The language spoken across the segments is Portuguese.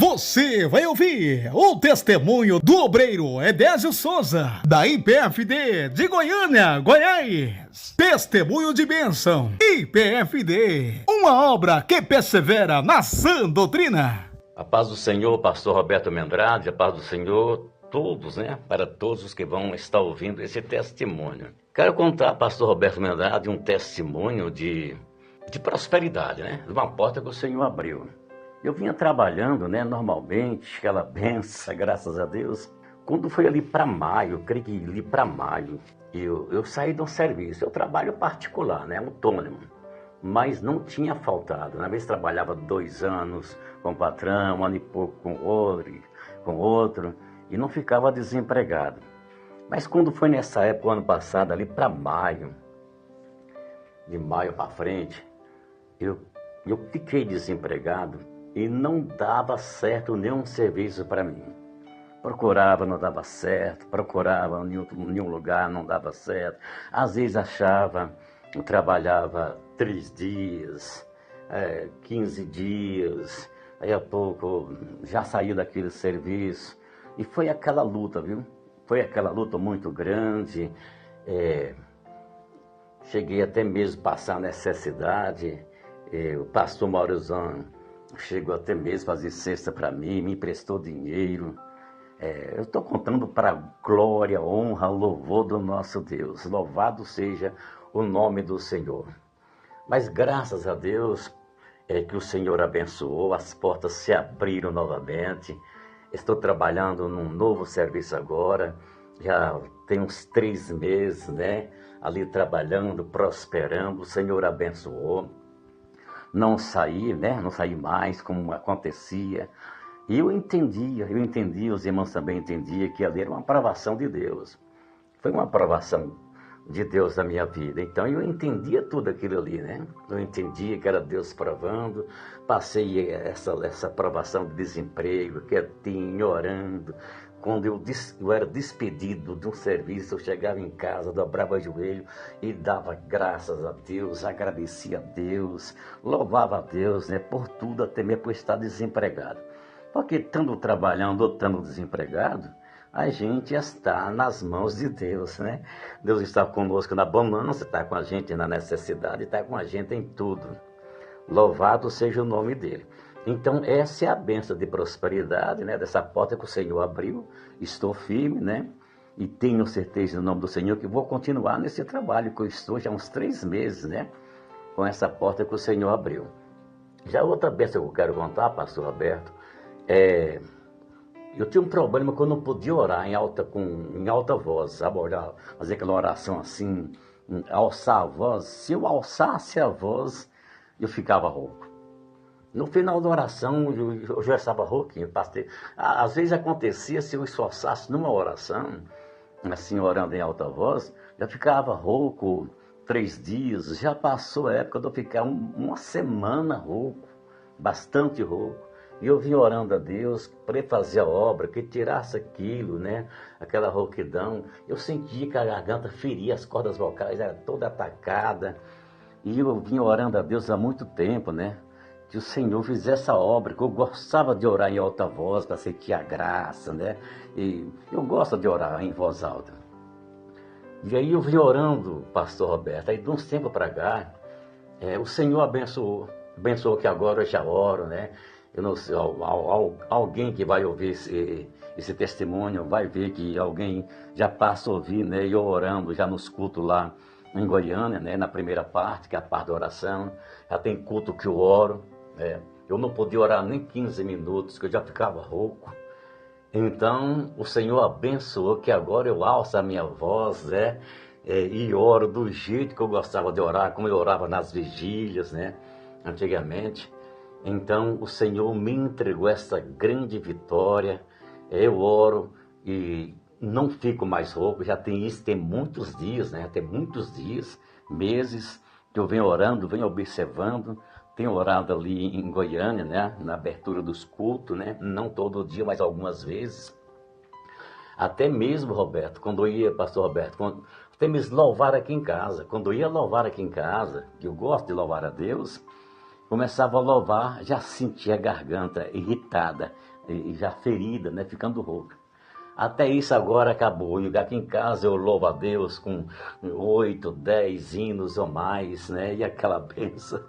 Você vai ouvir o testemunho do obreiro Edésio Souza, da IPFD de Goiânia, Goiás. Testemunho de bênção. IPFD, uma obra que persevera na sã doutrina. A paz do Senhor, pastor Roberto Mendrade, a paz do Senhor, todos, para todos os que vão estar ouvindo esse testemunho. Quero contar, pastor Roberto Mendrade, um testemunho de prosperidade, de uma porta que o Senhor abriu. Eu vinha trabalhando, normalmente, aquela benção, graças a Deus. Quando foi ali para maio, creio que ali para maio, eu saí de um serviço. Eu trabalho particular, autônomo, mas não tinha faltado. Na vez trabalhava 2 anos com o patrão, 1 ano e pouco com outro, e não ficava desempregado. Mas quando foi nessa época, ano passado, ali para maio, de maio para frente, eu fiquei desempregado. E não dava certo nenhum serviço para mim. Procurava, não dava certo. Procurava em nenhum lugar, não dava certo. Às vezes achava, eu trabalhava 3 dias, 15 dias. Aí a pouco já saí daquele serviço. E foi aquela luta, viu? Foi aquela luta muito grande. Cheguei até mesmo a passar necessidade. O pastor Maurizão chegou até mesmo a fazer cesta para mim, me emprestou dinheiro. Eu estou contando para a glória, honra, louvor do nosso Deus. Louvado seja o nome do Senhor. Mas graças a Deus que o Senhor abençoou, as portas se abriram novamente. Estou trabalhando num novo serviço agora, já tem uns 3 meses, ali trabalhando, prosperando, o Senhor abençoou. Não saí mais como acontecia. E eu entendia, os irmãos também entendiam que ali era uma aprovação de Deus. Foi uma aprovação de Deus na minha vida. Então eu entendia tudo aquilo ali, Eu entendia que era Deus provando. Passei essa aprovação de desemprego, quietinho, orando. Quando eu era despedido de um serviço, eu chegava em casa, dobrava o joelho e dava graças a Deus, agradecia a Deus, louvava a Deus, por tudo, até mesmo por estar desempregado. Porque estando trabalhando ou estando desempregado, a gente está nas mãos de Deus, Deus está conosco na bonança, está com a gente na necessidade, está com a gente em tudo. Louvado seja o nome dele. Então, essa é a bênção de prosperidade, dessa porta que o Senhor abriu. Estou firme, e tenho certeza no nome do Senhor que vou continuar nesse trabalho que eu estou já há uns 3 meses, com essa porta que o Senhor abriu. Já outra bênção que eu quero contar, pastor Roberto, eu tinha um problema que eu não podia orar em alta voz, sabe? Fazer aquela oração assim, alçar a voz. Se eu alçasse a voz, eu ficava rouco. No final da oração, eu já estava rouquinho. Às vezes acontecia, se eu esforçasse numa oração, assim, orando em alta voz, eu ficava rouco 3 dias. Já passou a época de eu ficar uma semana rouco, bastante rouco. E eu vim orando a Deus para Ele fazer a obra, que tirasse aquilo, aquela rouquidão. Eu sentia que a garganta feria, as cordas vocais eram toda atacada. E eu vim orando a Deus há muito tempo, que o Senhor fizesse a obra, que eu gostava de orar em alta voz para sentir a graça, E eu gosto de orar em voz alta. E aí eu vim orando, pastor Roberto, aí de uns tempos para cá, o Senhor abençoou que agora eu já oro, Eu não sei, alguém que vai ouvir esse testemunho vai ver que alguém já passa a ouvir, eu orando já nos cultos lá em Goiânia, na primeira parte, que é a parte da oração. Já tem culto que eu oro, Eu não podia orar nem 15 minutos, que eu já ficava rouco. Então, o Senhor abençoou que agora eu alço a minha voz, e oro do jeito que eu gostava de orar, como eu orava nas vigílias, antigamente. Então, o Senhor me entregou essa grande vitória. Eu oro e não fico mais rouco. Já tem isso, tem muitos dias, Tem muitos dias, meses, que eu venho orando, venho observando. Tenho orado ali em Goiânia, na abertura dos cultos, Não todo dia, mas algumas vezes. Até mesmo, Roberto, quando eu ia, pastor Roberto, até mesmo louvar aqui em casa. Quando eu ia louvar aqui em casa, que eu gosto de louvar a Deus, Começava a louvar, já sentia a garganta irritada, e já ferida, né, ficando rouca. Até isso agora acabou. E aqui em casa eu louvo a Deus com 8, 10 hinos ou mais, né? E aquela benção.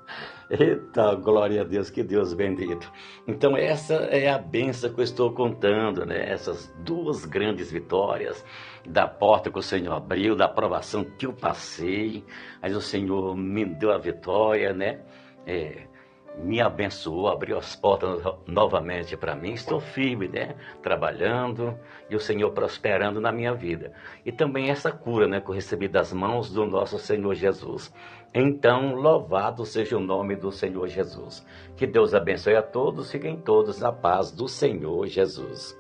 Eita, glória a Deus, que Deus bendito. Então essa é a benção que eu estou contando, né? Essas duas grandes vitórias, da porta que o Senhor abriu, da aprovação que eu passei, mas o Senhor me deu a vitória, né? Me abençoou, abriu as portas novamente para mim. Estou firme, né? Trabalhando e o Senhor prosperando na minha vida. E também essa cura, né? Que eu recebi das mãos do nosso Senhor Jesus. Então, louvado seja o nome do Senhor Jesus. Que Deus abençoe a todos. Fiquem todos na paz do Senhor Jesus.